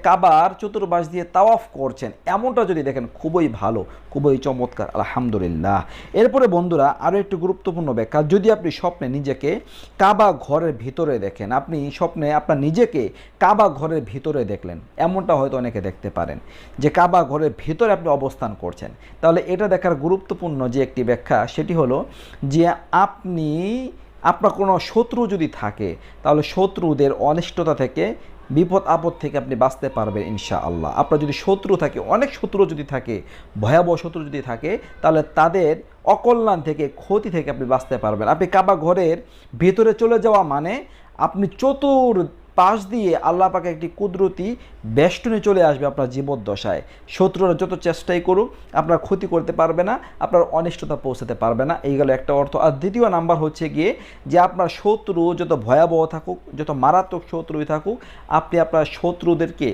কাবার চতুর্পাশ দিয়ে তাওয়াফ করছেন, এমনটা যদি দেখেন খুবই ভালো, খুবই চমৎকার, আলহামদুলিল্লাহ। এরপরে বন্ধুরা আরও একটু গুরুত্বপূর্ণ ব্যাখ্যা, যদি আপনি স্বপ্নে নিজেকে কাবা ঘরের ভিতরে দেখেন, আপনি স্বপ্নে আপনার নিজেকে কাবা ঘরের ভিতরে দেখলেন, এমনটা হয়তো অনেকে দেখতে পারেন যে কাবা ঘরের ভিতরে আপনি অবস্থান করছেন, তাহলে এটা দেখার গুরুত্বপূর্ণ যে একটি ব্যাখ্যা সেটি হলো যে আপনি, আপনার কোনো শত্রু যদি থাকে তাহলে শত্রুদের অনিষ্টতা থেকে, বিপদ আপদ থেকে আপনি বাঁচতে পারবেন ইনশাআল্লাহ। আপনার যদি শত্রু থাকে, অনেক শত্রু যদি থাকে, ভয়াবহ শত্রু যদি থাকে, তাহলে তাদের অকল্যাণ থেকে, ক্ষতি থেকে আপনি বাঁচতে পারবেন। আপনি কাবা ঘরের ভেতরে চলে যাওয়া মানে আপনি চতুর পাশ দিয়ে আল্লাহ পাকে একটি কুদরতি বেষ্টনে চলে আসবে আপনার জীবদ্দশায়। শত্রুরা যত চেষ্টাই করুক আপনার ক্ষতি করতে পারবে না, আপনার অনিষ্টতা পৌঁছাতে পারবে না। এই গেল একটা অর্থ। আর দ্বিতীয় নাম্বার হচ্ছে গিয়ে যে আপনার শত্রু যত ভয়াবহ থাকুক, যত মারাত্মক শত্রুই থাকুক, আপনি আপনার শত্রুদেরকে